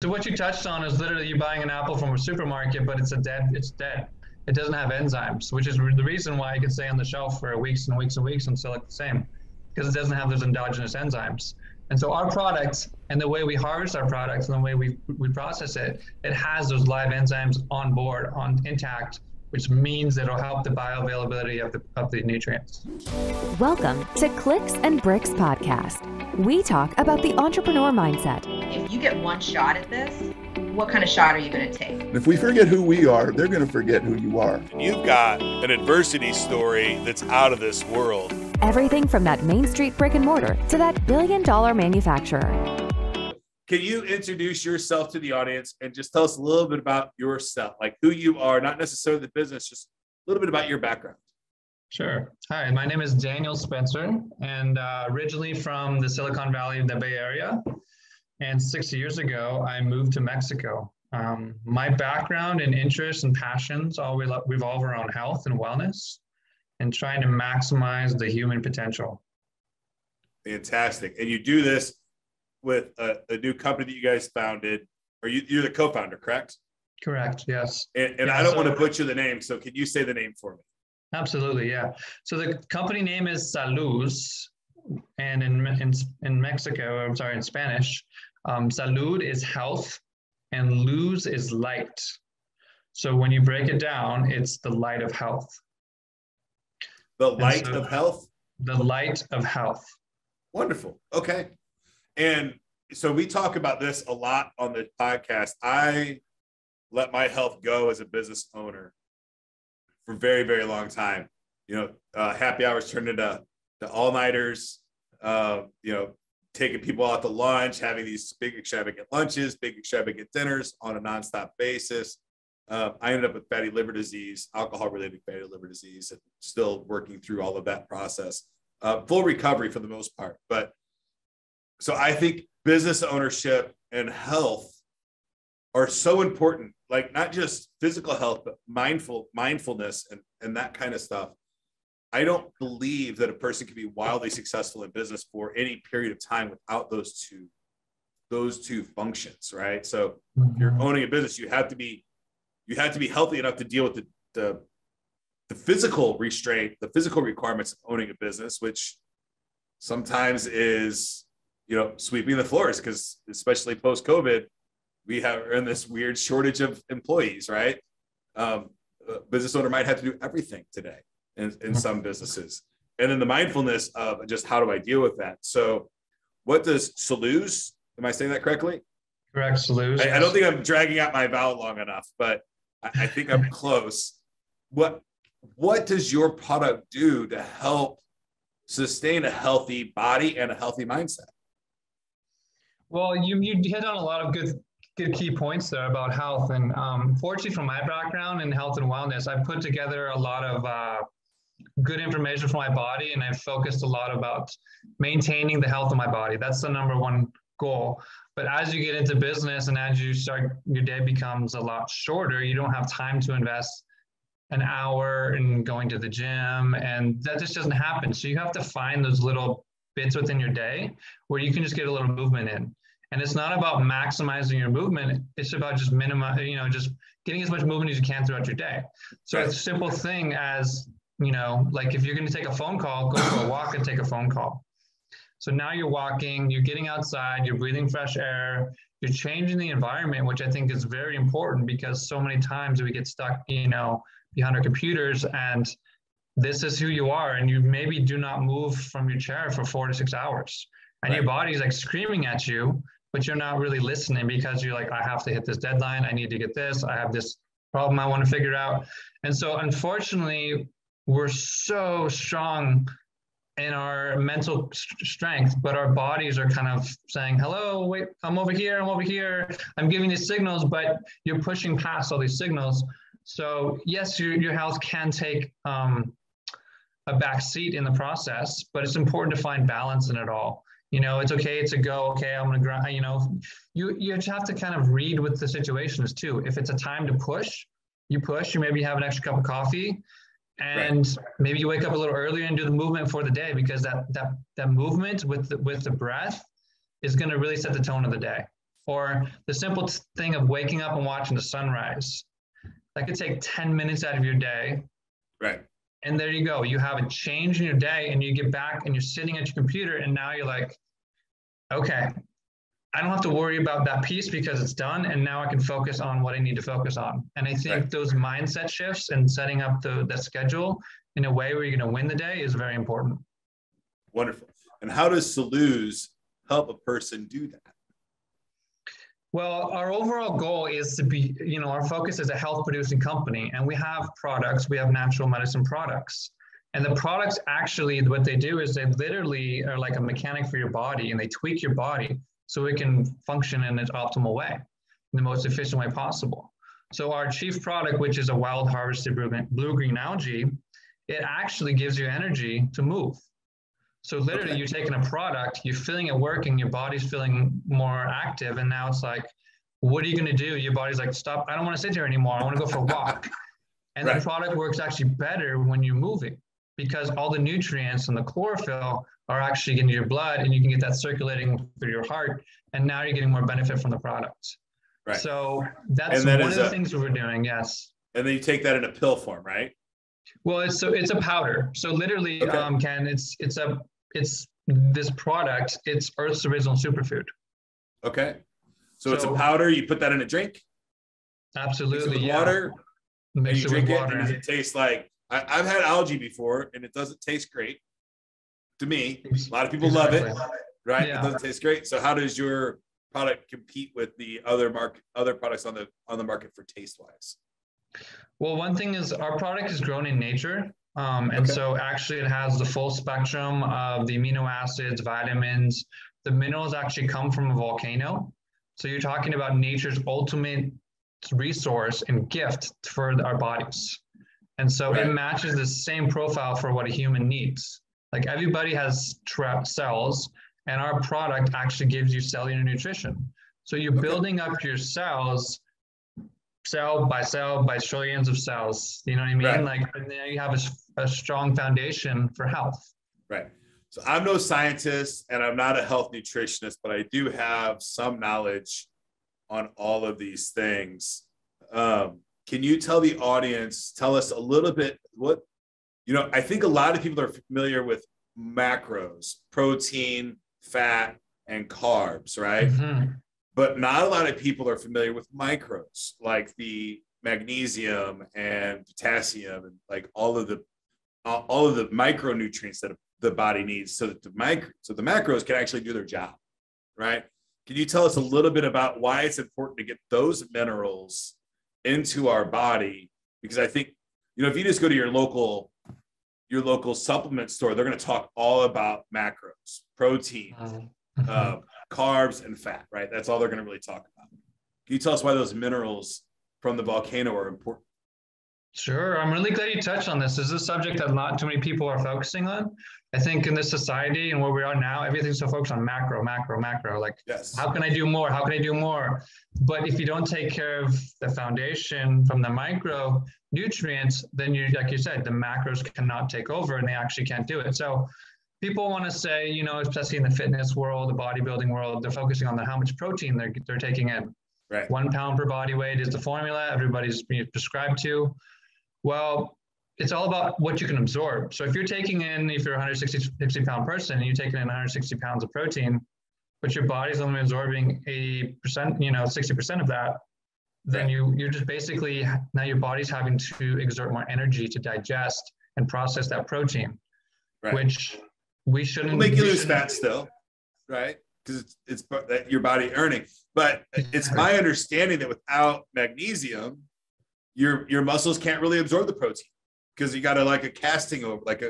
So what you touched on is literally you buying an apple from a supermarket, but it's dead. It doesn't have enzymes, which is the reason why it can stay on the shelf for weeks and weeks and weeks and still look the same, because it doesn't have those endogenous enzymes. And so our product and the way we harvest our products and the way we process it, it has those live enzymes on board, intact, which means it'll help the bioavailability of the nutrients. Welcome to Clicks and Bricks Podcast. We talk about the entrepreneur mindset. If you get one shot at this, what kind of shot are you going to take? If we forget who we are, they're going to forget who you are. You've got an adversity story that's out of this world. Everything from that Main Street brick and mortar to that billion-dollar manufacturer. Can you introduce yourself to the audience and just tell us a little bit about yourself, like who you are, not necessarily the business, just a little bit about your background? Sure. Hi, my name is Daniel Spenser, and originally from the Silicon Valley, the Bay Area. And 6 years ago, I moved to Mexico. My background and interests and passions all revolve around health and wellness and trying to maximize the human potential. Fantastic. And you do this with a new company that you guys founded, or you're the co-founder, correct? Correct, yes. And yeah, I don't want to butcher the name, so can you say the name for me? Absolutely, yeah. So the company name is Saluz, and in Mexico, I'm sorry, in Spanish, salud is health, and luz is light. So when you break it down, it's the light of health. The light of health? The light of health. Wonderful. Okay. And so we talk about this a lot on the podcast. I let my health go as a business owner for a very, very long time. Happy hours turned into all-nighters, taking people out to lunch, having these big extravagant lunches, big extravagant dinners on a nonstop basis. I ended up with fatty liver disease, alcohol-related fatty liver disease, and still working through all of that process. Full recovery for the most part. But so I think business ownership and health are so important, like not just physical health, but mindfulness and that kind of stuff. I don't believe that a person can be wildly successful in business for any period of time without those two functions, right? So if you're owning a business, you have to be healthy enough to deal with the physical restraint, the physical requirements of owning a business, which sometimes is, sweeping the floors, because especially post-COVID, we are in this weird shortage of employees, right? A business owner might have to do everything today in some businesses. And then the mindfulness of just how do I deal with that? So what does Saluz, am I saying that correctly? Correct, Saluz. I don't think I'm dragging out my vowel long enough, but I think I'm close. What does your product do to help sustain a healthy body and a healthy mindset? Well, you hit on a lot of good key points there about health. And fortunately, from my background in health and wellness, I've put together a lot of good information for my body, and I've focused a lot about maintaining the health of my body. That's the number one goal. But as you get into business and as you start, your day becomes a lot shorter, you don't have time to invest an hour in going to the gym, and that just doesn't happen. So you have to find those little bits within your day where you can just get a little movement in. And it's not about maximizing your movement. It's about just just getting as much movement as you can throughout your day. So it's a simple thing as, like if you're going to take a phone call, go for a walk and take a phone call. So now you're walking, you're getting outside, you're breathing fresh air, you're changing the environment, which I think is very important, because so many times we get stuck, behind our computers, and this is who you are. And you maybe do not move from your chair for 4 to 6 hours. And your body's like screaming at you, but you're not really listening because you're like, I have to hit this deadline. I need to get this. I have this problem I want to figure out. And so unfortunately, we're so strong in our mental strength, but our bodies are kind of saying, hello, wait, I'm over here. I'm giving these signals, but you're pushing past all these signals. So yes, your health can take a back seat in the process, but it's important to find balance in it all. It's okay to go, okay, I'm going to grind, you just have to kind of read what the situation is too. If it's a time to push, you maybe have an extra cup of coffee, and maybe you wake up a little earlier and do the movement for the day, because that movement with the breath is going to really set the tone of the day. Or the simple thing of waking up and watching the sunrise. That could take 10 minutes out of your day. Right. And there you go. You have a change in your day, and you get back and you're sitting at your computer, and now you're like, okay, I don't have to worry about that piece because it's done. And now I can focus on what I need to focus on. And I think those mindset shifts and setting up the schedule in a way where you're going to win the day is very important. Wonderful. And how does Saluz help a person do that? Well, our overall goal is to be, our focus is a health producing company, and we have products, we have natural medicine products. And the products actually, what they do is they literally are like a mechanic for your body, and they tweak your body so it can function in its optimal way, in the most efficient way possible. So our chief product, which is a wild harvested blue-green algae, it actually gives you energy to move. So literally you're taking a product, you're feeling it working, your body's feeling more active. And now it's like, what are you going to do? Your body's like, stop. I don't want to sit here anymore. I want to go for a walk. And the product works actually better when you're moving, because all the nutrients and the chlorophyll are actually getting your blood, and you can get that circulating through your heart. And now you're getting more benefit from the product. Right. So that's one of the things we're doing. Yes. And then you take that in a pill form, right? Well, it's a powder. So literally, Ken, it's this product. It's Earth's original superfood. Okay. So it's a powder. You put that in a drink. Absolutely. Mix it with water. And you drink it. And does it taste like? I've had algae before, and it doesn't taste great. To me, a lot of people love it, right? Yeah. It doesn't taste great. So how does your product compete with the other products on the market for taste wise? Well, one thing is our product is grown in nature. So actually it has the full spectrum of the amino acids, vitamins. The minerals actually come from a volcano. So you're talking about nature's ultimate resource and gift for our bodies. And so it matches the same profile for what a human needs. Like everybody has cells, and our product actually gives you cellular nutrition. So you're building up your cells cell by trillions of cells. You know what I mean? Right. Like now you have a strong foundation for health. Right. So I'm no scientist and I'm not a health nutritionist, but I do have some knowledge on all of these things. Can you tell the audience, tell us a little bit I think a lot of people are familiar with macros, protein, fat, and carbs, right? Mm-hmm. But not a lot of people are familiar with micros, like the magnesium and potassium, and like all of the micronutrients that the body needs, so that the macros can actually do their job, right? Can you tell us a little bit about why it's important to get those minerals into our body? Because I think, if you just go to your local supplement store, they're going to talk all about macros, protein, carbs, and fat, right? That's all they're going to really talk about. Can you tell us why those minerals from the volcano are important? Sure. I'm really glad you touched on this. This is a subject that not too many people are focusing on. I think in this society and where we are now, everything's so focused on macro. Like, how can I do more? How can I do more? But if you don't take care of the foundation from the micro nutrients, then like you said, the macros cannot take over, and they actually can't do it. So people want to say, especially in the fitness world, the bodybuilding world, they're focusing on how much protein they're taking in. Right. 1 pound per body weight is the formula everybody's being prescribed to. Well, it's all about what you can absorb. So if you're a 160 pound person and you're taking in 160 pounds of protein, but your body's only absorbing 80%, 60% of that, then you're just basically, now your body's having to exert more energy to digest and process that protein, which we shouldn't. It'll make you lose fat still, right? Because it's your body earning. But it's my understanding that without magnesium, your muscles can't really absorb the protein, because you got to like a casting over, like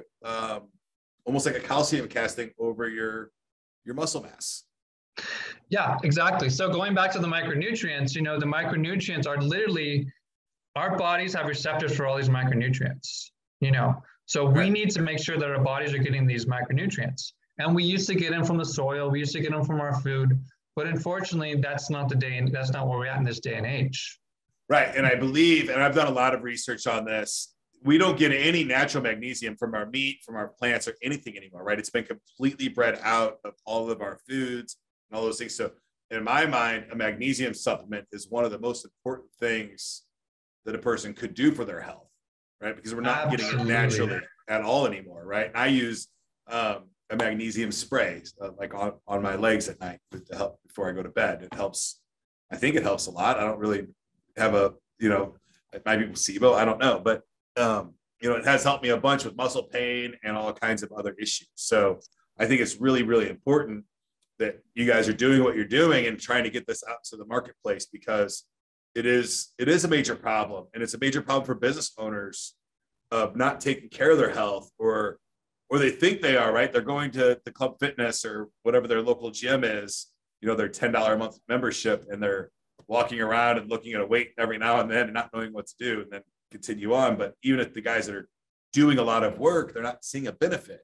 almost like a calcium casting over your muscle mass. Yeah, exactly. So going back to the micronutrients, the micronutrients are literally, our bodies have receptors for all these micronutrients, so we need to make sure that our bodies are getting these micronutrients. And we used to get them from the soil. We used to get them from our food. But unfortunately, that's not where we're at in this day and age. Right. And I believe, and I've done a lot of research on this, we don't get any natural magnesium from our meat, from our plants, or anything anymore, right? It's been completely bred out of all of our foods and all those things. So in my mind, a magnesium supplement is one of the most important things that a person could do for their health, right? Because we're not getting it naturally at all anymore, right? I use a magnesium spray, like on my legs at night to help before I go to bed. It helps. I think it helps a lot. I don't really have it might be placebo. I don't know, but it has helped me a bunch with muscle pain and all kinds of other issues. So I think it's really, really important that you guys are doing what you're doing and trying to get this out to the marketplace, because it is a major problem, and it's a major problem for business owners of not taking care of their health, or they think they are, right? They're going to the Club Fitness or whatever their local gym is, their $10 a month membership, and they're walking around and looking at a weight every now and then and not knowing what to do, and then continue on. But even if the guys that are doing a lot of work, they're not seeing a benefit.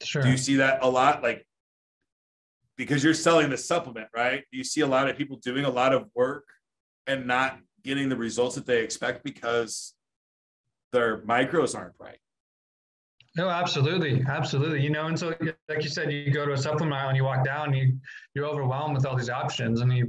Sure. Do you see that a lot? Like, because you're selling the supplement, right? Do you see a lot of people doing a lot of work and not getting the results that they expect because their micros aren't right? No, absolutely. Absolutely. And so like you said, you go to a supplement aisle and you walk down, you're overwhelmed with all these options, and you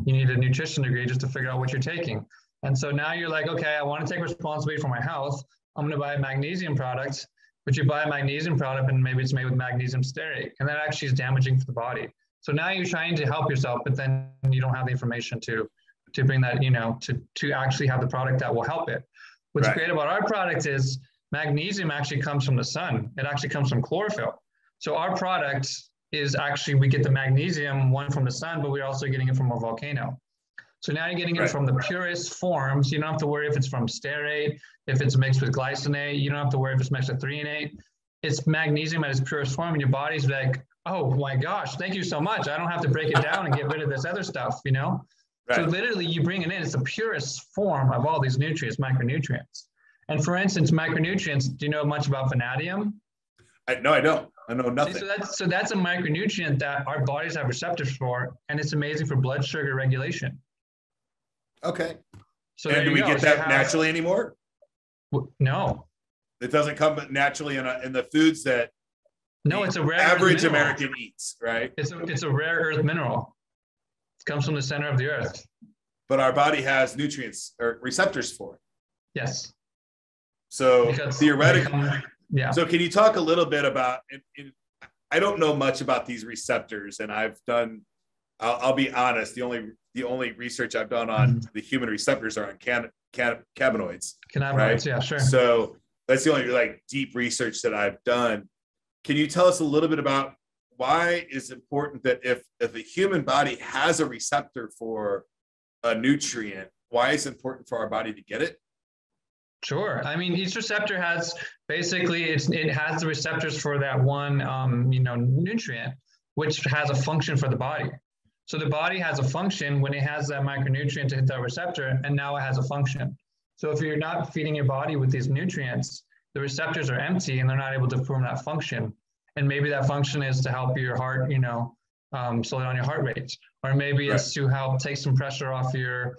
need a nutrition degree just to figure out what you're taking. And so now you're like, okay, I want to take responsibility for my health. I'm going to buy a magnesium product, but you buy a magnesium product and maybe it's made with magnesium stearate, and that actually is damaging for the body. So now you're trying to help yourself, but then you don't have the information to bring that, to actually have the product that will help it. What's great about our product is magnesium actually comes from the sun. It actually comes from chlorophyll. So our product is actually, we get the magnesium from the sun, but we're also getting it from a volcano. So now you're getting it from the purest forms. You don't have to worry if it's from stearate, if it's mixed with glycinate. You don't have to worry if it's mixed with threonate. It's magnesium at its purest form, and your body's like, oh my gosh, thank you so much. I don't have to break it down and get rid of this other stuff, So literally you bring it in, it's the purest form of all these nutrients, micronutrients. And for instance, micronutrients, do you know much about vanadium? No, I don't. I know nothing. So that's a micronutrient that our bodies have receptors for, and it's amazing for blood sugar regulation. Okay. So and do we get that naturally anymore? No. It doesn't come naturally in the foods that it's a rare average American eats, right? It's a rare earth mineral. It comes from the center of the earth. But our body has nutrients or receptors for it. Yes. So theoretically, So can you talk a little bit about, I don't know much about these receptors, and I'll be honest, the only research I've done on the human receptors are on cannabinoids. Cannabinoids, yeah, sure. So that's the only deep research that I've done. Can you tell us a little bit about why it's important that if a human body has a receptor for a nutrient, why it's important for our body to get it? Sure. I mean, each receptor has it has the receptors for that one, nutrient, which has a function for the body. So the body has a function when it has that micronutrient to hit that receptor, and now it has a function. So if you're not feeding your body with these nutrients, the receptors are empty and they're not able to perform that function. And maybe that function is to help your heart, slow down your heart rate, or maybe it's to help take some pressure off your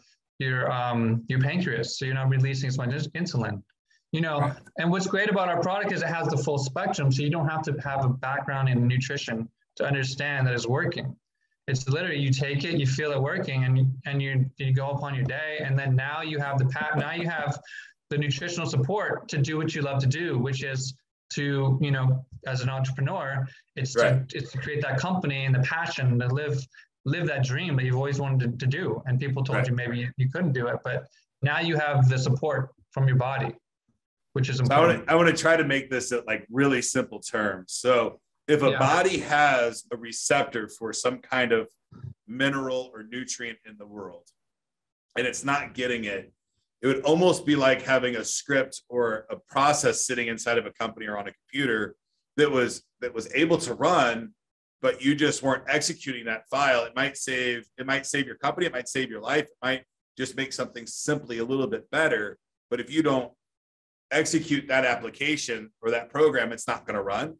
pancreas, so you're not releasing as much insulin. And what's great about our product is it has the full spectrum, so you don't have to have a background in nutrition to understand that it's working. It's literally, you take it, you feel it working, and you go upon your day, and then now you have the nutritional support to do what you love to do, which is to, as an entrepreneur, it's to create that company and the passion to live that dream that you've always wanted to do. And people told you maybe you couldn't do it, but now you have the support from your body, which is important. So I want to try to make this really simple terms. So if a body has a receptor for some kind of mineral or nutrient in the world, and it's not getting it, it would almost be like having a script or a process sitting inside of a company or on a computer that was able to run, but you just weren't executing that file. It might save your company, it might save your life, it might just make something simply a little bit better. But if you don't execute that application or that program, it's not going to run.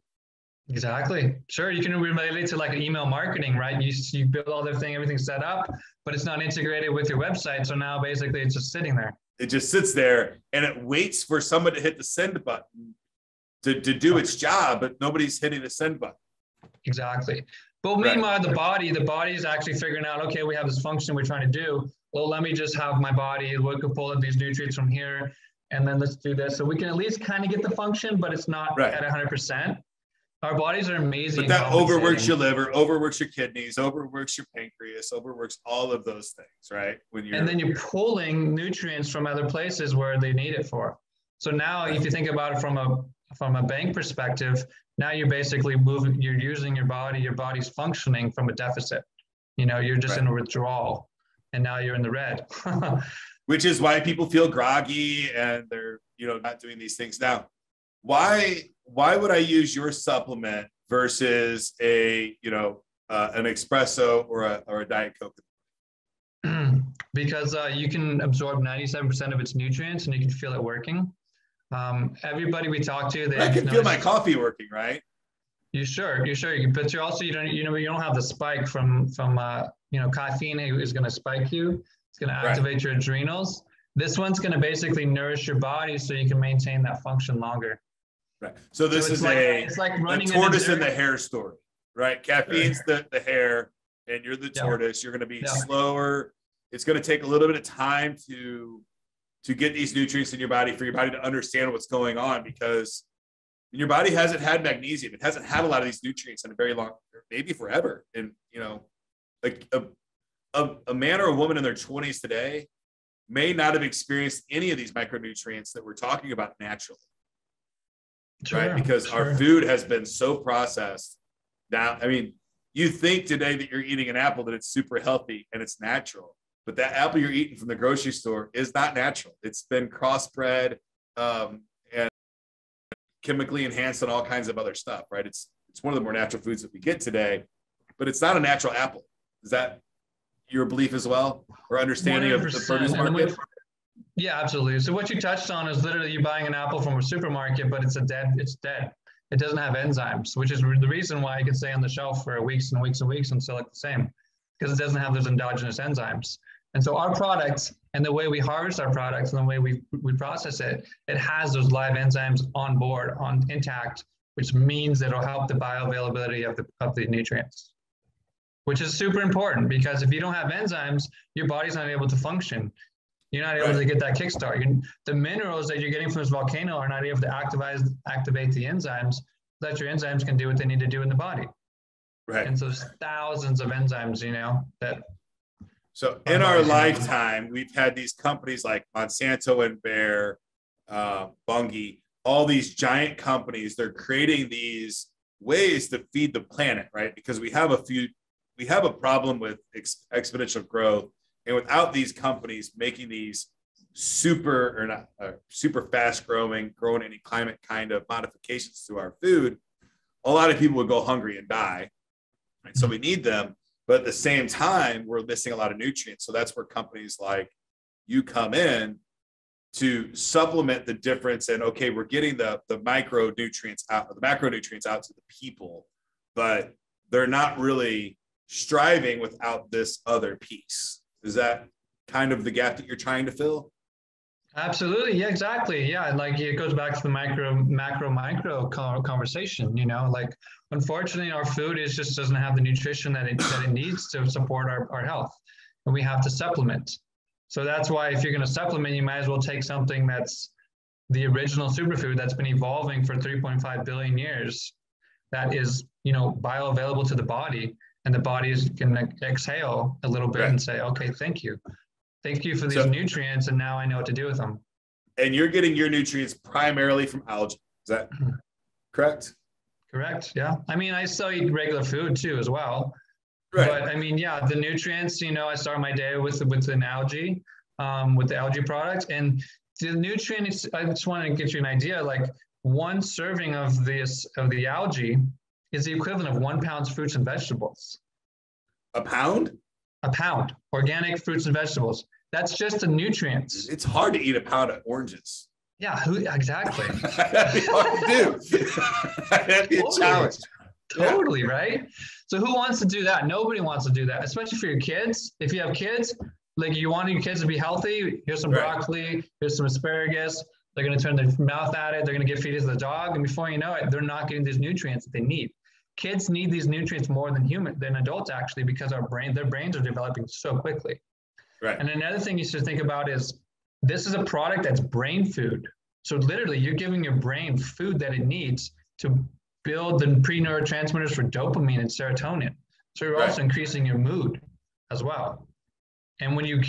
Exactly. Sure. You can relate it to like email marketing, right? You build all the thing, everything's set up, but it's not integrated with your website. So now basically it's just sitting there. It just sits there and it waits for someone to hit the send button to do its job, but nobody's hitting the send button. Exactly. But meanwhile, the body is actually figuring out, okay, we have this function we're trying to do. Well, let me just have my body, we can pull up these nutrients from here, and then let's do this. So we can at least kind of get the function, but it's not at 100%. Our bodies are amazing. But that overworks your liver, overworks your kidneys, overworks your pancreas, overworks all of those things, right? And then you're pulling nutrients from other places where they need it for. So now if you think about it from a bank perspective, now you're basically you're using your body's functioning from a deficit. You're just in a withdrawal, and now you're in the red. Which is why people feel groggy and they're, not doing these things. Now, why would I use your supplement versus an espresso or a Diet Coke? Because you can absorb 97% of its nutrients and you can feel it working. Everybody we talk to, I can feel my coffee working, right? You sure, but you don't have the spike from caffeine is going to spike you. It's going to activate your adrenals. This one's going to basically nourish your body so you can maintain that function longer. Right. So this is it's like running the tortoise and the hare story, right? Caffeine's the hare, and you're the tortoise. You're going to be slower. It's going to take a little bit of time to get these nutrients in your body, for your body to understand what's going on, because your body hasn't had magnesium. It hasn't had a lot of these nutrients in a very long, maybe forever. And, like a man or a woman in their 20s today may not have experienced any of these micronutrients that we're talking about naturally, right? Because our food has been so processed. Now, I mean, you think today that you're eating an apple, that it's super healthy and it's natural. But that apple you're eating from the grocery store is not natural. It's been crossbred and chemically enhanced and all kinds of other stuff, right? It's one of the more natural foods that we get today, but it's not a natural apple. Is that your belief as well, or understanding of the produce market? Yeah, absolutely. So what you touched on is literally you buying an apple from a supermarket, but it's dead. It doesn't have enzymes, which is the reason why it can stay on the shelf for weeks and weeks and weeks and still look the same, because it doesn't have those endogenous enzymes. And so our products and the way we harvest our products and the way we process it, it has those live enzymes on board, intact, which means it'll help the bioavailability of the nutrients, which is super important, because if you don't have enzymes, your body's not able to function. You're not able to get that kickstart. The minerals that you're getting from this volcano are not able to activate the enzymes so that your enzymes can do what they need to do in the body. Right. And so there's thousands of enzymes, that. So in our lifetime, we've had these companies like Monsanto and Bayer, Bunge, all these giant companies. They're creating these ways to feed the planet, right? Because we have a problem with exponential growth. And without these companies making these super fast growing any climate kind of modifications to our food, a lot of people would go hungry and die. Right? So we need them. But at the same time, we're missing a lot of nutrients. So that's where companies like you come in to supplement the difference. And okay, we're getting the micronutrients out, the macronutrients out to the people, but they're not really striving without this other piece. Is that kind of the gap that you're trying to fill? Absolutely. Yeah, exactly. Yeah. Like it goes back to the micro conversation, like unfortunately our food just doesn't have the nutrition that it needs to support our health, and we have to supplement. So that's why if you're going to supplement, you might as well take something that's the original superfood that's been evolving for 3.5 billion years, that is, bioavailable to the body, and the body can exhale a little bit and say, okay, thank you for these nutrients, and now I know what to do with them. And you're getting your nutrients primarily from algae. Is that correct? Correct. Yeah. I mean, I still eat regular food too as well. Right. But I mean, yeah, the nutrients, I start my day with an algae, with the algae products, and the nutrients. I just want to get you an idea. Like one serving of the algae is the equivalent of 1 pound fruits and vegetables. A pound? A pound, organic fruits and vegetables. That's just the nutrients. It's hard to eat a pound of oranges. Yeah, exactly. That'd be hard to do. That'd be a challenge. Totally, right? So who wants to do that? Nobody wants to do that, especially for your kids. If you have kids, like you want your kids to be healthy, here's some broccoli, here's some asparagus. They're going to turn their mouth at it. They're going to feed it to the dog. And before you know it, they're not getting these nutrients that they need. kids need these nutrients more than adults actually, because their brains are developing so quickly. Right. And another thing you should think about is this is a product that's brain food. So literally you're giving your brain food that it needs to build the pre-neurotransmitters for dopamine and serotonin. So you're also increasing your mood as well. And when you're in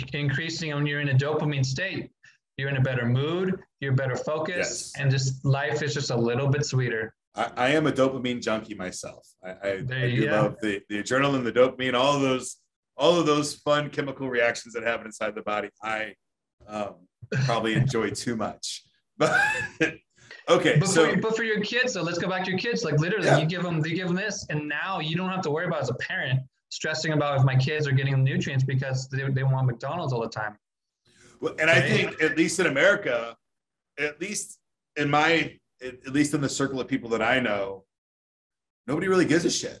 a dopamine state, you're in a better mood, you're better focused, and just life is just a little bit sweeter. I am a dopamine junkie myself. I do go. love the adrenaline, the dopamine, all of those fun chemical reactions that happen inside the body. I probably enjoy too much. But okay, but for your kids, so let's go back to your kids. Like literally, you give them this, and now you don't have to worry about as a parent stressing about if my kids are getting nutrients because they want McDonald's all the time. Well, and I think at least in America, at least in the circle of people that I know, nobody really gives a shit.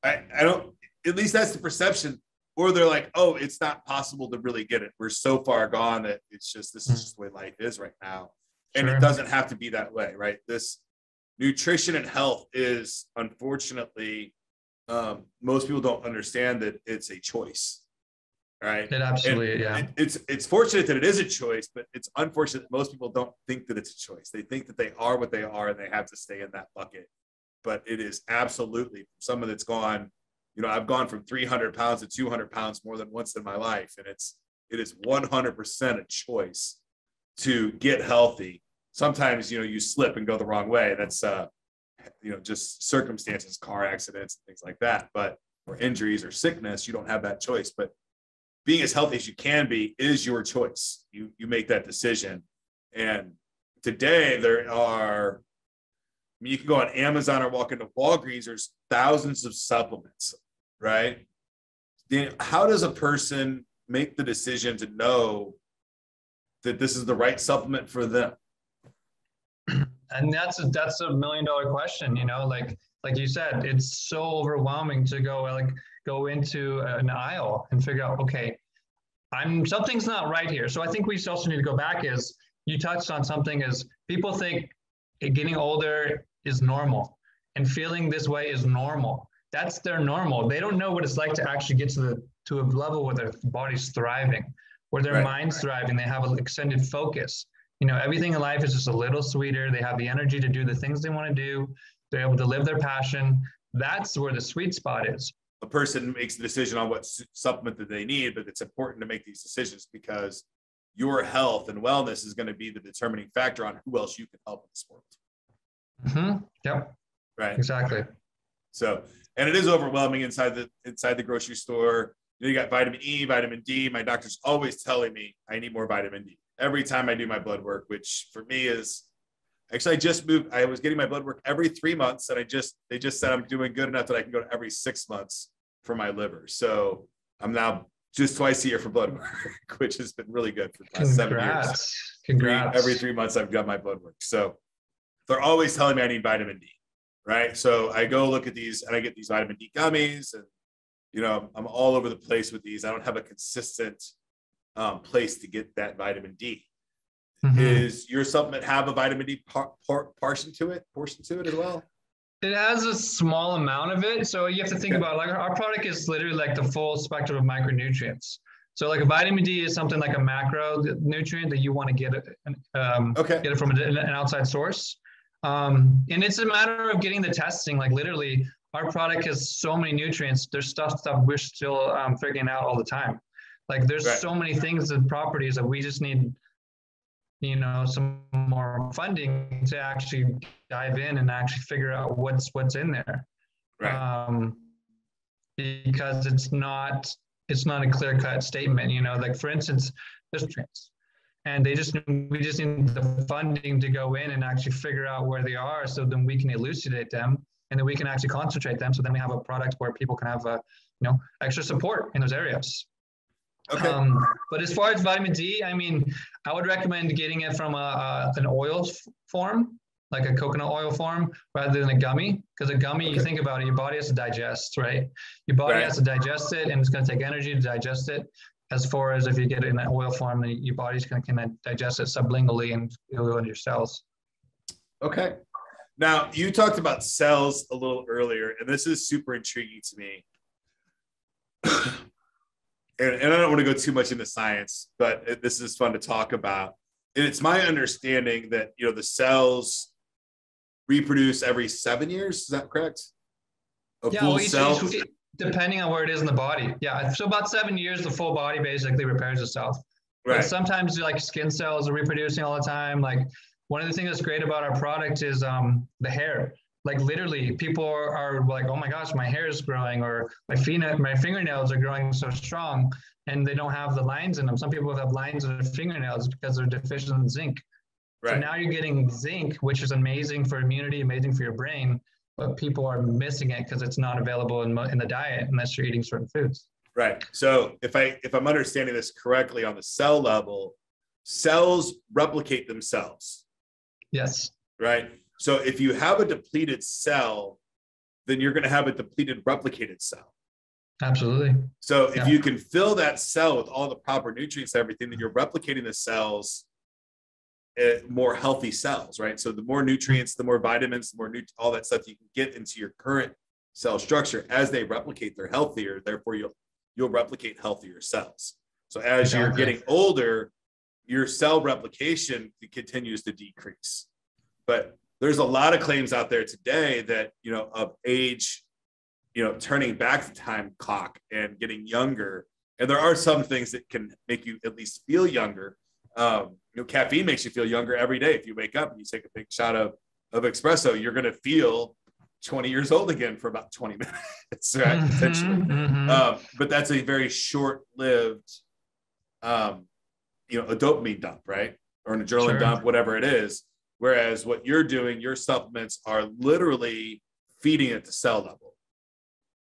I don't. At least that's the perception. Or they're like, oh, it's not possible to really get it. We're so far gone that this is just the way life is right now. And it doesn't have to be that way, right? This nutrition and health is, unfortunately, most people don't understand that it's a choice, right? It absolutely, It's fortunate that it is a choice, but it's unfortunate that most people don't think that it's a choice. They think that they are what they are and they have to stay in that bucket. But it is absolutely someone that's gone. I've gone from 300 pounds to 200 pounds more than once in my life. And it is 100% a choice to get healthy. Sometimes, you slip and go the wrong way. That's, just circumstances, car accidents, and things like that. But or injuries or sickness, you don't have that choice. But being as healthy as you can be is your choice. You make that decision. And today you can go on Amazon or walk into Walgreens. There's thousands of supplements. Right? Daniel, how does a person make the decision to know that this is the right supplement for them? And that's a $1 million question, like you said, it's so overwhelming to go into an aisle and figure out, okay, something's not right here. So I think we also need to go back is you touched on something is people think getting older is normal and feeling this way is normal. That's their normal. They don't know what it's like to actually get to a level where their body's thriving, where their mind's thriving. They have an extended focus. Everything in life is just a little sweeter. They have the energy to do the things they want to do. They're able to live their passion. That's where the sweet spot is. A person makes the decision on what supplement that they need, but it's important to make these decisions because your health and wellness is going to be the determining factor on who else you can help in this world. Mm-hmm. Yep. Right. Exactly. So, and it is overwhelming inside the grocery store. You got vitamin E, vitamin D. My doctor's always telling me I need more vitamin D every time I do my blood work, which for me is actually I just moved. I was getting my blood work every 3 months, and they just said I'm doing good enough that I can go to every 6 months for my liver. So I'm now just twice a year for blood work, which has been really good for the last 7 years. Congrats. Every 3 months I've got my blood work. So they're always telling me I need vitamin D. Right. So I go look at these and I get these vitamin D gummies and, I'm all over the place with these. I don't have a consistent place to get that vitamin D. Mm-hmm. Is your supplement have a vitamin D portion to it as well? It has a small amount of it. So you have to think about our product is literally like the full spectrum of micronutrients. So like a vitamin D is something like a macronutrient that you want to get it from an outside source. And it's a matter of getting the testing. Like literally, our product has so many nutrients. There's stuff we're still figuring out all the time. Like there's so many things and properties that we just need, some more funding to actually dive in and actually figure out what's in there. Right. Because it's not a clear-cut statement. Like for instance, there's nutrients. And we just need the funding to go in and actually figure out where they are, so then we can elucidate them, and then we can actually concentrate them. So then we have a product where people can have extra support in those areas. Okay. But as far as vitamin D, I would recommend getting it from an oil form, like a coconut oil form, rather than a gummy. Because a gummy, you think about it, your body has to digest, right? Your body has to digest it, and it's going to take energy to digest it. As far as if you get it in an oil form, then your body's going to digest it sublingually and it'll go into your cells. Okay. Now, you talked about cells a little earlier, and this is super intriguing to me. And I don't want to go too much into science, but this is fun to talk about. And it's my understanding that, you know, the cells reproduce every 7 years. Is that correct? Full cell? Depending on where it is in the body. Yeah. So about 7 years, the full body basically repairs itself. Right. But sometimes like skin cells are reproducing all the time. Like one of the things that's great about our product is the hair. Like literally people are like, oh my gosh, my hair is growing, or my fingernails are growing so strong, and they don't have the lines in them. Some people have lines in their fingernails because they're deficient in zinc. Right. So now you're getting zinc, which is amazing for immunity, amazing for your brain, but people are missing it because it's not available in the diet unless you're eating certain foods. Right. So if I'm understanding this correctly on the cell level, cells replicate themselves. Yes. Right. So if you have a depleted cell, then you're going to have a depleted replicated cell. Absolutely. So if you can fill that cell with all the proper nutrients and everything, then you're replicating the cells, more healthy cells, right? So the more nutrients, the more vitamins, the more all that stuff you can get into your current cell structure. As they replicate, they're healthier. Therefore, you'll replicate healthier cells. So as you're getting older, your cell replication continues to decrease. But there's a lot of claims out there today that, you know, of age, you know, turning back the time clock and getting younger. And there are some things that can make you at least feel younger. You know, caffeine makes you feel younger every day. If you wake up and you take a big shot of espresso, you're going to feel 20 years old again for about 20 minutes, right? Potentially. But that's a very short-lived, you know, a dopamine dump, right? Or an adrenaline dump, whatever it is. Whereas what you're doing, your supplements are literally feeding at the cell level.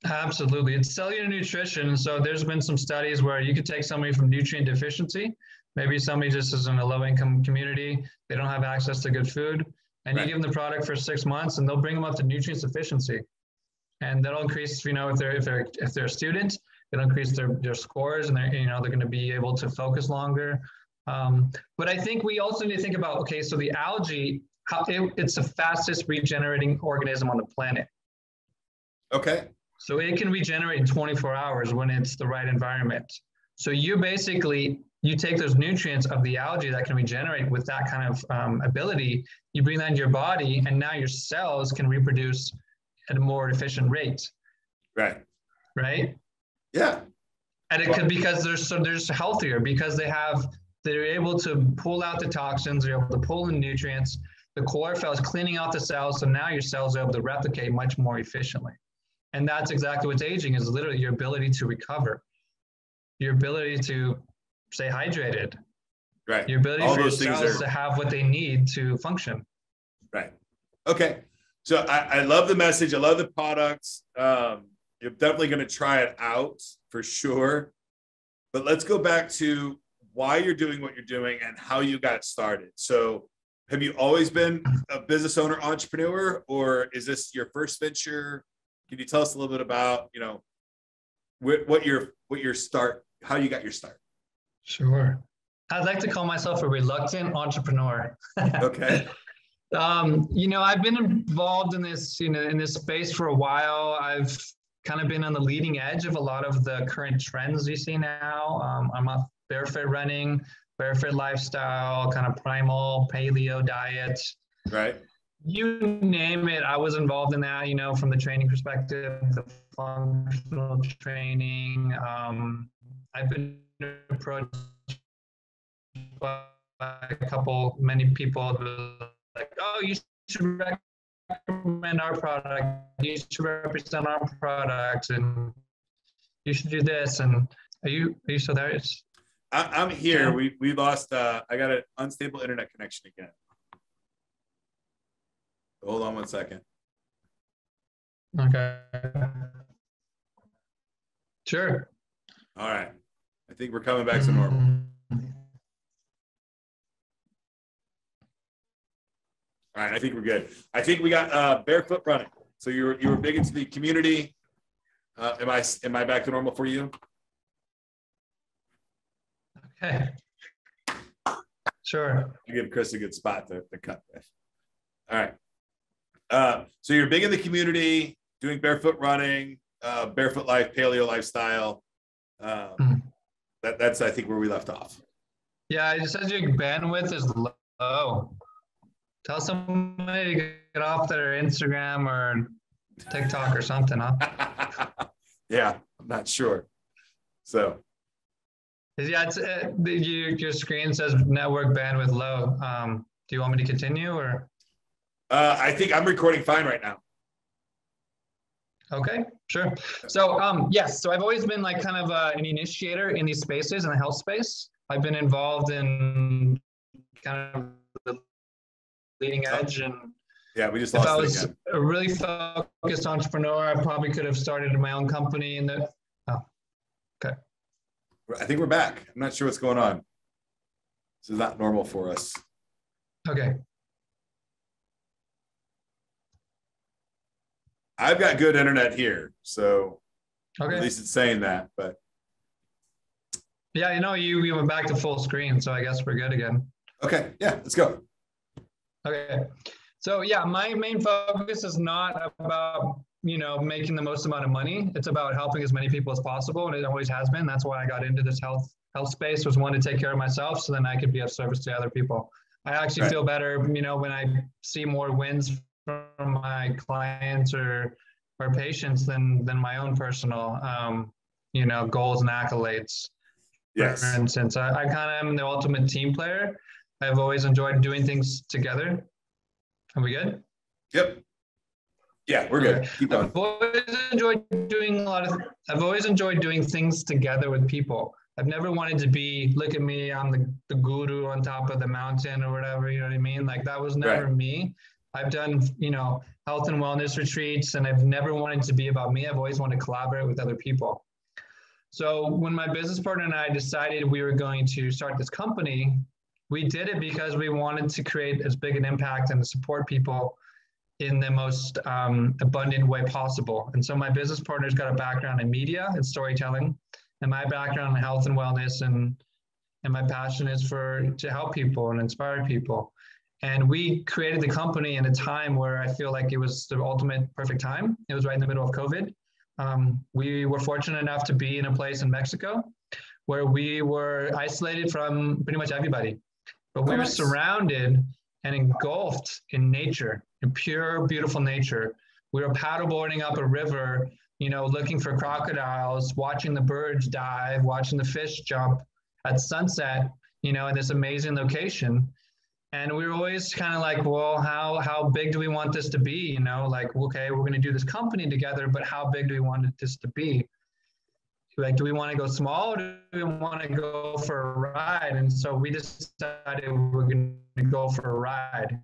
Absolutely. It's cellular nutrition. So there's been some studies where you could take somebody from nutrient deficiency. Maybe somebody just is in a low-income community. They don't have access to good food. And you give them the product for 6 months, and they'll bring them up to nutrient sufficiency. And that'll increase, you know, if they're a student, it'll increase their scores, and they're going to be able to focus longer. But I think we also need to think about, okay, so the algae, it's the fastest regenerating organism on the planet. Okay. So it can regenerate in 24 hours when it's the right environment. So you take those nutrients of the algae that can regenerate with that kind of ability, you bring that into your body, and now your cells can reproduce at a more efficient rate. Right. Right? Yeah. And it could, because they're healthier, because they're able to pull out the toxins, they're able to pull in nutrients. The chlorophyll is cleaning out the cells, so now your cells are able to replicate much more efficiently. And that's exactly what's aging, is literally your ability to recover, your ability to stay hydrated, right? Your ability for your cells to have what they need to function. Right. Okay. So I love the message. I love the products. You're definitely going to try it out for sure. But let's go back to why you're doing what you're doing and how you got started. So have you always been a business owner, entrepreneur, or is this your first venture? Can you tell us a little bit about, you know, what your start, how you got your start? Sure. I'd like to call myself a reluctant entrepreneur. Okay. You know, I've been involved in this, in this space for a while. I've kind of been on the leading edge of a lot of the current trends you see now. I'm a barefoot running, barefoot lifestyle, kind of primal paleo diet. Right. You name it, I was involved in that, from the training perspective, the functional training. I've been approached by many people like, oh, you should recommend our product, you should represent our product, and you should do this. And are you still there? I'm here. Yeah. We lost, I got an unstable internet connection again. Hold on one second. Okay. Sure. All right. I think we're coming back to normal. All right. I think we're good. I think we got barefoot running. So you were big into the community. Am I back to normal for you? Okay. Sure. You give Chris a good spot to cut with. All right. So you're big in the community, doing barefoot running, barefoot life, paleo lifestyle. That's, I think, where we left off. Yeah, it says your bandwidth is low. Tell somebody to get off their Instagram or TikTok or something, huh? Yeah, I'm not sure. So. Yeah, your screen says network bandwidth low. Do you want me to continue or? I think I'm recording fine right now. Okay, sure. So yes, so I've always been like kind of an initiator in these spaces, in the health space. I've been involved in kind of the leading edge, and yeah, we just if lost I it was again. a really focused entrepreneur, I probably could have started my own company in the. Oh, okay. I think we're back. I'm not sure what's going on. This is not normal for us. Okay. I've got good internet here, so okay. At least it's saying that. But yeah, you went back to full screen, so I guess we're good again. Okay, yeah, let's go. Okay, so yeah, my main focus is not about making the most amount of money. It's about helping as many people as possible, and it always has been. That's why I got into this health space, was one, to take care of myself, so then I could be of service to other people. I actually feel better, when I see more wins from my clients or patients than my own personal, goals and accolades. Yes. For instance, I kind of am the ultimate team player. I've always enjoyed doing things together. Are we good? Yep. Yeah, we're good. Keep going. I've always enjoyed doing things together with people. I've never wanted to be, look at me, I'm the guru on top of the mountain or whatever, you know what I mean? Like that was never me. I've done, health and wellness retreats, and I've never wanted to be about me. I've always wanted to collaborate with other people. So when my business partner and I decided we were going to start this company, we did it because we wanted to create as big an impact and to support people in the most abundant way possible. And so my business partner's got a background in media and storytelling, and my background in health and wellness, and my passion is to help people and inspire people. And we created the company in a time where I feel like it was the ultimate perfect time. It was right in the middle of COVID. We were fortunate enough to be in a place in Mexico where we were isolated from pretty much everybody, but we were surrounded and engulfed in nature, in pure, beautiful nature. We were paddleboarding up a river, looking for crocodiles, watching the birds dive, watching the fish jump at sunset, in this amazing location. And we were always kind of like, well, how big do we want this to be? Like, okay, we're going to do this company together, but how big do we want this to be? Like, do we want to go small, or do we want to go for a ride? And so we decided we're going to go for a ride.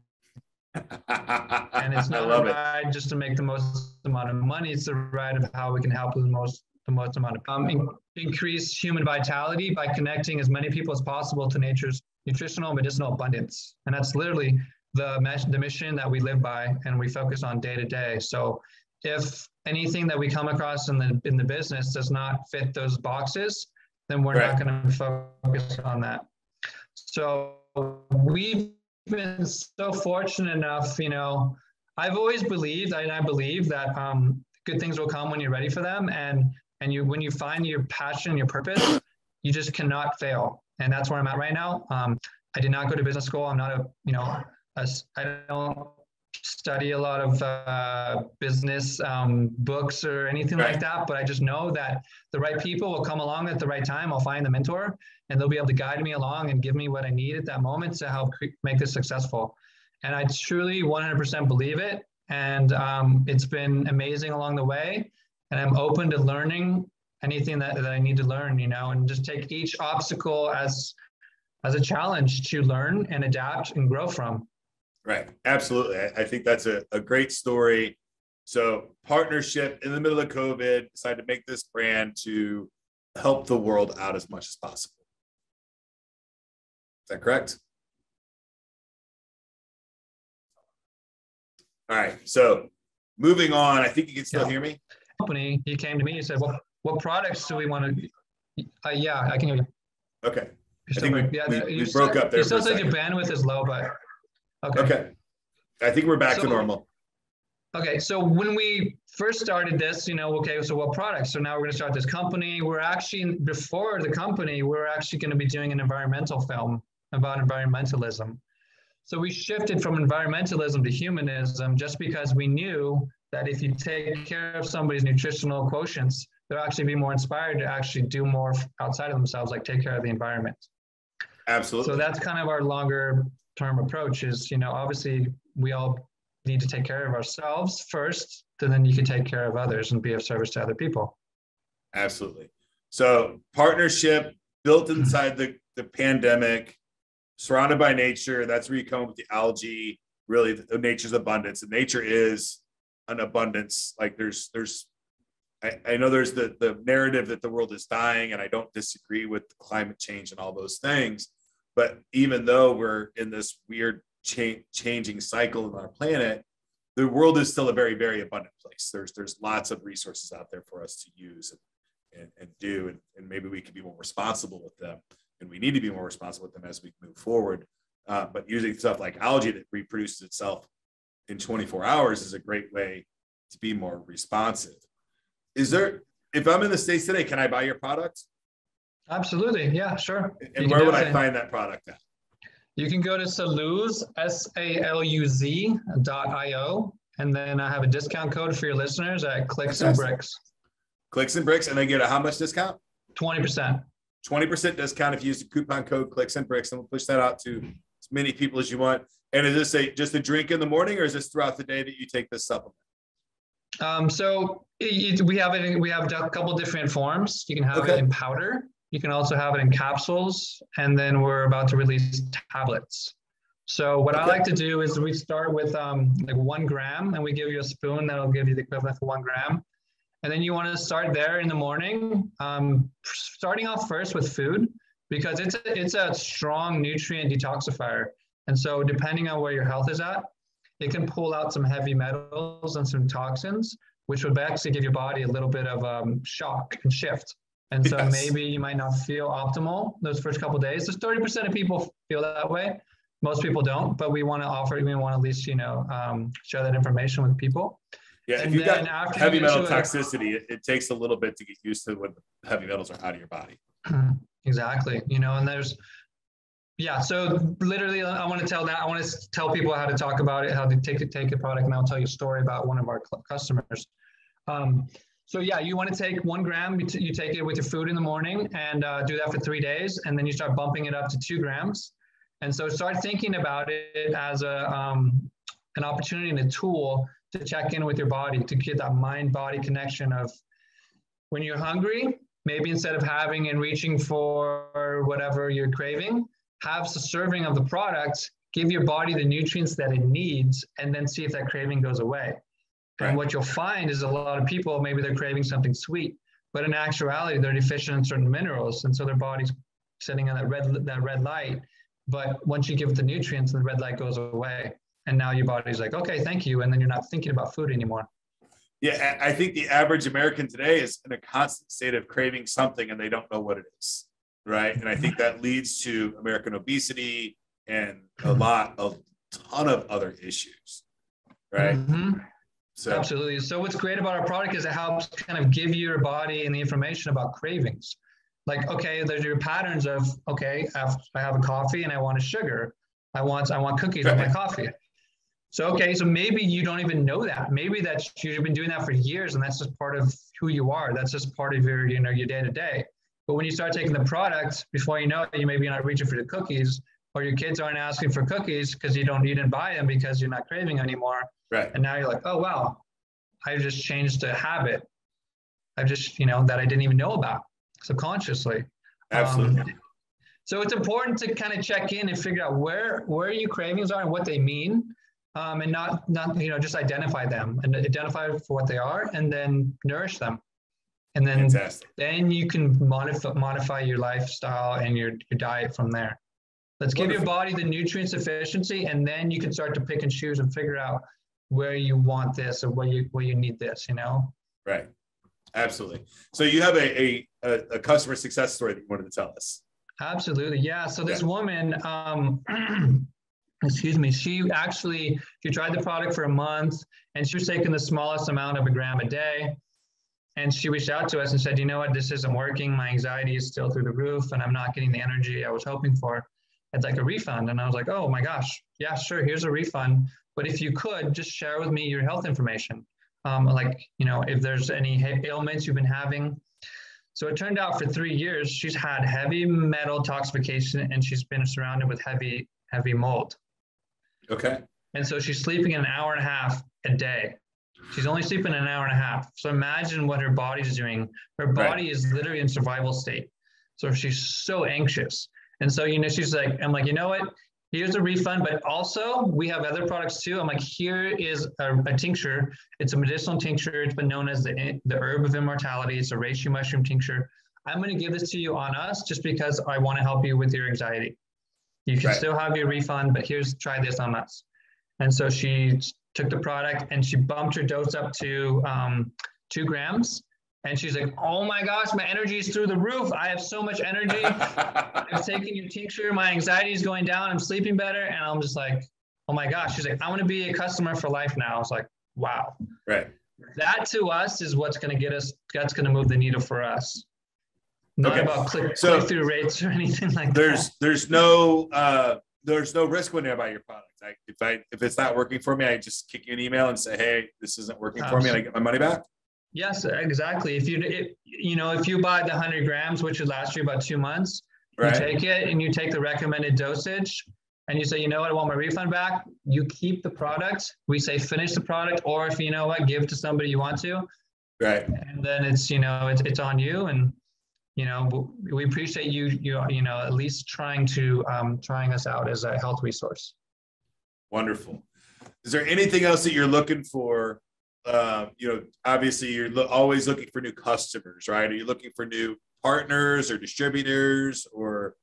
And it's not a ride just to make the most amount of money. It's a ride of how we can help with the most amount of increase human vitality by connecting as many people as possible to nature's nutritional and medicinal abundance. And that's literally the mission that we live by and we focus on day to day. So if anything that we come across in the business does not fit those boxes, then we're not going to focus on that. So we've been so fortunate enough, I've always believed, and I believe that good things will come when you're ready for them. And when you find your passion, your purpose, you just cannot fail. And that's where I'm at right now. I did not go to business school. I'm not I don't study a lot of business books or anything like that, but I just know that the right people will come along at the right time. I'll find the mentor, and they'll be able to guide me along and give me what I need at that moment to help make this successful. And I truly 100% believe it. And it's been amazing along the way. And I'm open to learning anything that I need to learn, and just take each obstacle as a challenge to learn and adapt and grow from. Right. Absolutely. I think that's a great story. So partnership in the middle of COVID, decided to make this brand to help the world out as much as possible. Is that correct? All right. So moving on, I think you can still hear me. Company, he came to me and said, well, what products do we want to? Yeah, I can hear you. Okay. I think we broke up there. You still said your bandwidth is low, but okay. I think we're back to normal. Okay, so when we first started this, okay, so what products? So now we're going to start this company. Before the company, we're actually going to be doing an environmental film about environmentalism. So we shifted from environmentalism to humanism just because we knew that if you take care of somebody's nutritional quotients, they'll actually be more inspired to actually do more outside of themselves, like take care of the environment. Absolutely. So that's kind of our longer term approach is, obviously we all need to take care of ourselves first, and then you can take care of others and be of service to other people. Absolutely. So partnership built inside the pandemic, surrounded by nature. That's where you come up with the algae, really the nature's abundance. And nature is an abundance. Like I know there's the narrative that the world is dying, and I don't disagree with climate change and all those things. But even though we're in this weird changing cycle on our planet, the world is still a very, very abundant place. There's lots of resources out there for us to use and do, and maybe we can be more responsible with them, and we need to be more responsible with them as we move forward. But using stuff like algae that reproduces itself in 24 hours is a great way to be more responsive. If I'm in the States today, can I buy your product? Absolutely. Yeah, sure. And where would I find that product at? You can go to Saluz, SALUZ.io. And then I have a discount code for your listeners at Clicks and Bricks. Clicks and Bricks. And they get a how much discount? 20%. 20% discount if you use the coupon code Clicks and Bricks. And we'll push that out to as many people as you want. And is this just a drink in the morning, or is this throughout the day that you take this supplement? So we have a couple different forms. You can have it in powder. You can also have it in capsules, and then we're about to release tablets. So what I like to do is we start with like 1 gram, and we give you a spoon that'll give you the equivalent for 1 gram. And then you want to start there in the morning, starting off first with food, because it's a strong nutrient detoxifier. And so depending on where your health is at, it can pull out some heavy metals and some toxins, which would actually give your body a little bit of shock and shift. And so maybe you might not feel optimal those first couple of days. There's 30% of people feel that way. Most people don't, but we want to at least, share that information with people. Yeah, if you've got heavy metal toxicity, it takes a little bit to get used to when heavy metals are out of your body. Exactly. And so literally I want to tell people how to talk about it, how to take a product, and I'll tell you a story about one of our customers. So yeah, you want to take 1 gram, you take it with your food in the morning and do that for 3 days. And then you start bumping it up to 2 grams. And so start thinking about it as an opportunity and a tool to check in with your body, to get that mind-body connection of when you're hungry, maybe instead of having and reaching for whatever you're craving, have a serving of the product, give your body the nutrients that it needs, and then see if that craving goes away. Right. And what you'll find is a lot of people, maybe they're craving something sweet, but in actuality, they're deficient in certain minerals. And so their body's sitting on that red light. But once you give it the nutrients, the red light goes away. And now your body's like, okay, thank you. And then you're not thinking about food anymore. Yeah, I think the average American today is in a constant state of craving something and they don't know what it is. Right. And I think that leads to American obesity and a ton of other issues. Right. Mm-hmm. So. Absolutely. So what's great about our product is it helps kind of give your body and the information about cravings. Like, okay, there's your patterns of, okay, I have a coffee and I want a sugar. I want cookies with my coffee. So, okay, so maybe you don't even know that. Maybe you've been doing that for years and that's just part of who you are. That's just part of your day to day. But when you start taking the product, before you know it, you maybe not reaching for the cookies, or your kids aren't asking for cookies because you didn't buy them because you're not craving anymore. Right. And now you're like, oh, wow, I just changed a habit. I've just, that I didn't even know about subconsciously. Absolutely. So it's important to kind of check in and figure out where your cravings are and what they mean, and not just identify them and identify for what they are, and then nourish them. And then, then you can modify your lifestyle and your diet from there. Let's give your body the nutrient sufficiency, and then you can start to pick and choose and figure out where you want this or where you need this, Right. Absolutely. So you have a customer success story that you wanted to tell us. Absolutely. Yeah. So this woman, excuse me, she tried the product for a month, and she was taking the smallest amount of a gram a day. And she reached out to us and said, you know what, this isn't working. My anxiety is still through the roof, and I'm not getting the energy I was hoping for. I'd like a refund. And I was like, oh my gosh, yeah, sure, here's a refund. But if you could, just share with me your health information. If there's any ailments you've been having. So it turned out for 3 years, she's had heavy metal toxification, and she's been surrounded with heavy mold. Okay. And so she's sleeping an hour and a half a day. She's only sleeping an hour and a half. So imagine what her body's doing. Her body is literally in survival state. So she's so anxious. And so, she's like, I'm like, you know what? Here's a refund, but also we have other products too. I'm like, here is a tincture. It's a medicinal tincture. It's been known as the herb of immortality. It's a reishi mushroom tincture. I'm going to give this to you on us just because I want to help you with your anxiety. You can still have your refund, but try this on us. And so she took the product and she bumped her dose up to 2 grams. And she's like, oh my gosh, my energy is through the roof. I have so much energy. I've taken your tincture. My anxiety is going down. I'm sleeping better. And I'm just like, oh my gosh. She's like, I want to be a customer for life now. I was like, wow. Right. That to us is what's going to get us, that's going to move the needle for us. Not about click-through rates or anything like that. There's no risk when you buy your product. If it's not working for me, I just kick you an email and say, hey, this isn't working for me, and I get my money back. Yes, exactly. If you buy the 100 grams, which would last you about 2 months, you take it and you take the recommended dosage, and you say, you know what, I want my refund back. You keep the product. We say finish the product, or if you know what, give it to somebody you want to. Right. And then it's on you, and we appreciate you at least trying us out as a health resource. Wonderful. Is there anything else that you're looking for? Obviously you're always looking for new customers, right? Are you looking for new partners or distributors or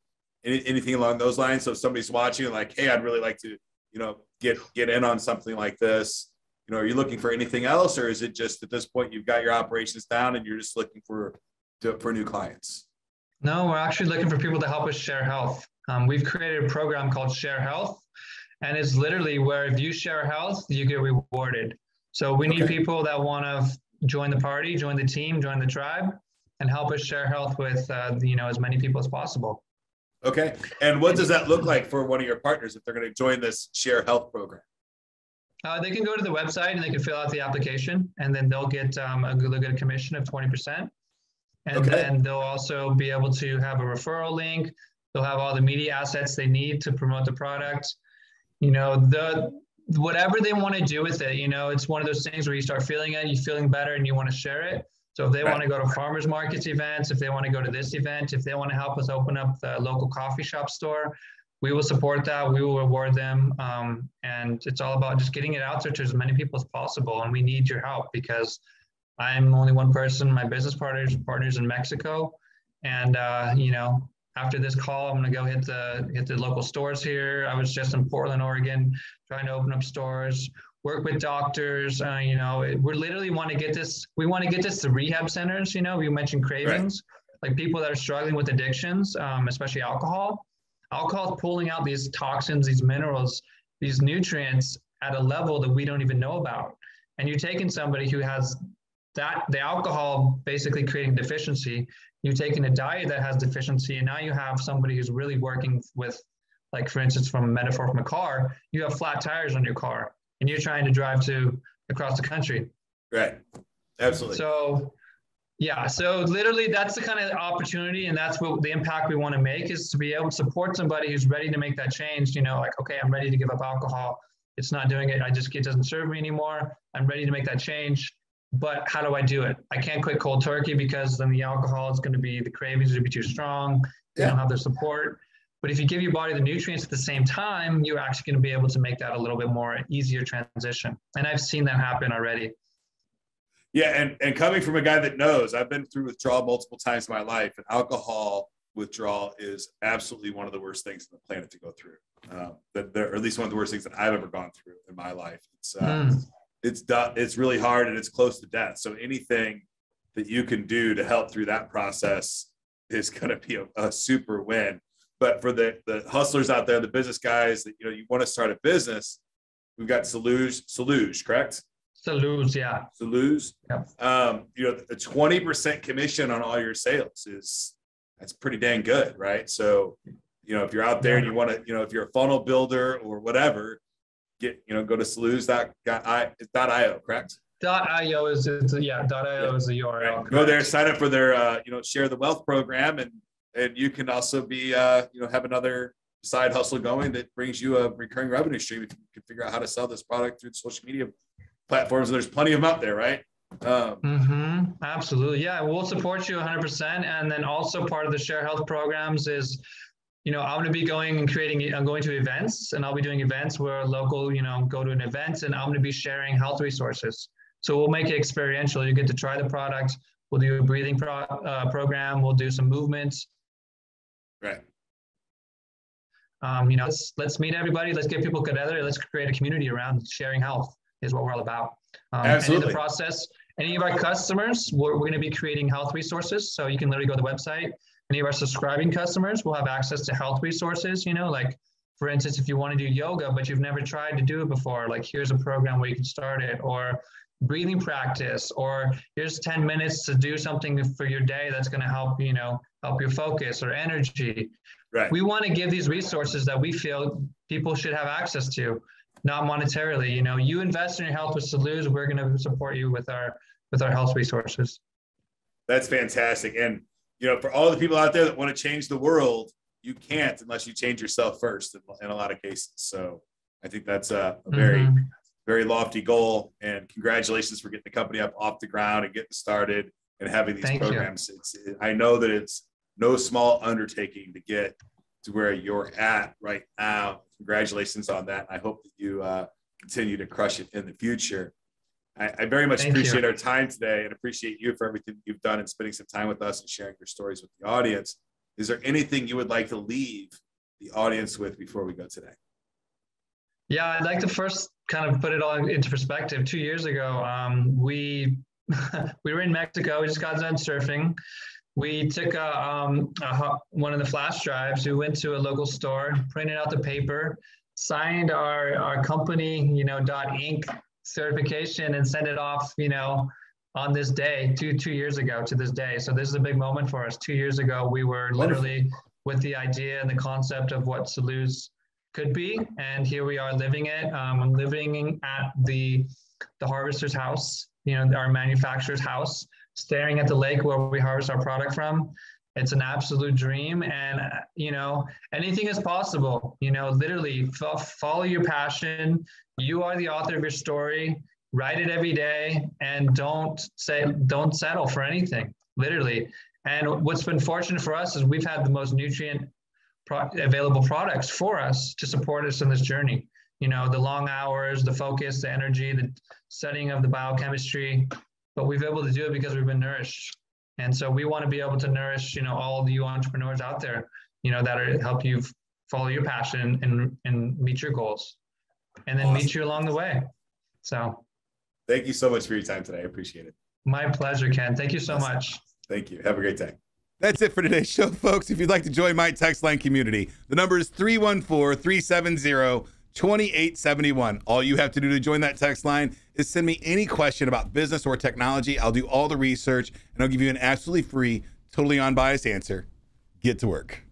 anything along those lines? So if somebody's watching like, hey, I'd really like to, get in on something like this, are you looking for anything else? Or is it just at this point, you've got your operations down and you're just looking for new clients? No, we're actually looking for people to help us share health. We've created a program called Share Health, and it's literally where if you share health, you get rewarded. So we need people that want to join the party, join the team, join the tribe, and help us share health with as many people as possible. Okay. And what does that look like for one of your partners if they're going to join this Share Health program? They can go to the website and they can fill out the application, and then they'll get a commission of 20%. And then they'll also be able to have a referral link. They'll have all the media assets they need to promote the product. Whatever they want to do with it, it's one of those things where you start feeling it, you're feeling better, and you want to share it. So if they want to go to farmers markets events, if they want to go to this event, if they want to help us open up the local coffee shop store, we will support that. We will reward them. And it's all about just getting it out there to as many people as possible. And we need your help because I'm only one person. My business partners in Mexico. And, after this call, I'm going to go hit the local stores here. I was just in Portland, Oregon, trying to open up stores, work with doctors. We literally want to get this. We want to get this to rehab centers. We mentioned cravings, like people that are struggling with addictions, especially alcohol. Alcohol is pulling out these toxins, these minerals, these nutrients at a level that we don't even know about. And you're taking somebody who has the alcohol basically creating deficiency. You're taking a diet that has deficiency, and now you have somebody who's really working with, like, for instance, from a metaphor from a car, you have flat tires on your car, and you're trying to drive across the country. Right. Absolutely. So literally that's the kind of opportunity, and that's what the impact we want to make is to be able to support somebody who's ready to make that change. Okay, I'm ready to give up alcohol. It's not doing it. It doesn't serve me anymore. I'm ready to make that change. But how do I do it? I can't quit cold turkey because then the alcohol is going to be, the cravings are going to be too strong. They don't have the support. But if you give your body the nutrients at the same time, you're actually going to be able to make that a little bit more easier transition. And I've seen that happen already. Yeah. And coming from a guy that knows, I've been through withdrawal multiple times in my life, and alcohol withdrawal is absolutely one of the worst things on the planet to go through. Or at least one of the worst things that I've ever gone through in my life. It's really hard, and it's close to death. So anything that you can do to help through that process is going to be a super win. But for the hustlers out there, the business guys that, you want to start a business, we've got Saluz, correct? Saluz, yeah. Saluz. Yep. The 20% commission on all your sales that's pretty dang good, right? So, if you're out there and you want to, if you're a funnel builder or whatever, go to saluz.io, correct? .io is is the URL. Right. Go there, sign up for their Share the Wealth program, and you can also be have another side hustle going that brings you a recurring revenue stream. You can figure out how to sell this product through social media platforms. There's plenty of them out there, right? Absolutely. Yeah, we'll support you 100%. And then also part of the Share Health programs is, I'm going to be going and I'm going to events, and I'll be doing events where local, go to an event, and I'm going to be sharing health resources. So we'll make it experiential. You get to try the product. We'll do a breathing program. We'll do some movements. Right. Let's meet everybody. Let's get people together. Let's create a community around sharing health is what we're all about. Absolutely. And in the process, any of our customers, we're going to be creating health resources. So you can literally go to the website. Any of our subscribing customers will have access to health resources, like, for instance, if you want to do yoga, but you've never tried to do it before, like, here's a program where you can start it, or breathing practice, or here's 10 minutes to do something for your day that's going to help, help your focus or energy. Right. We want to give these resources that we feel people should have access to, not monetarily. You invest in your health with Saluz, we're going to support you with our health resources. That's fantastic. And, for all the people out there that want to change the world, you can't unless you change yourself first in a lot of cases. So I think that's a very, very lofty goal. And congratulations for getting the company up off the ground and getting started and having these programs. I know that it's no small undertaking to get to where you're at right now. Congratulations on that. I hope that you continue to crush it in the future. I very much appreciate our time today, and appreciate you for everything you've done and spending some time with us and sharing your stories with the audience. Is there anything you would like to leave the audience with before we go today? Yeah, I'd like to first kind of put it all into perspective. 2 years ago, we were in Mexico. We just got done surfing. We took one of the flash drives. We went to a local store, printed out the paper, signed our company, .inc certification, and sent it off, on this day, two years ago to this day. So this is a big moment for us. 2 years ago, we were literally with the idea and the concept of what Saluz could be, and here we are living it. I'm living at the harvester's house, our manufacturer's house, staring at the lake where we harvest our product from. It's an absolute dream, and anything is possible. Literally follow your passion. You are the author of your story. Write it every day, and don't settle for anything. Literally. And what's been fortunate for us is we've had the most nutrient available products for us to support us in this journey. The long hours, the focus, the energy, the studying of the biochemistry, but we've been able to do it because we've been nourished. And so we want to be able to nourish, all of you entrepreneurs out there, that help you follow your passion and meet your goals, and then meet you along the way. So thank you so much for your time today. I appreciate it. My pleasure, Ken. Thank you so much. Thank you. Have a great day. That's it for today's show, folks. If you'd like to join my text line community, the number is 314-370-2871. All you have to do to join that text line is send me any question about business or technology. I'll do all the research, and I'll give you an absolutely free, totally unbiased answer. Get to work.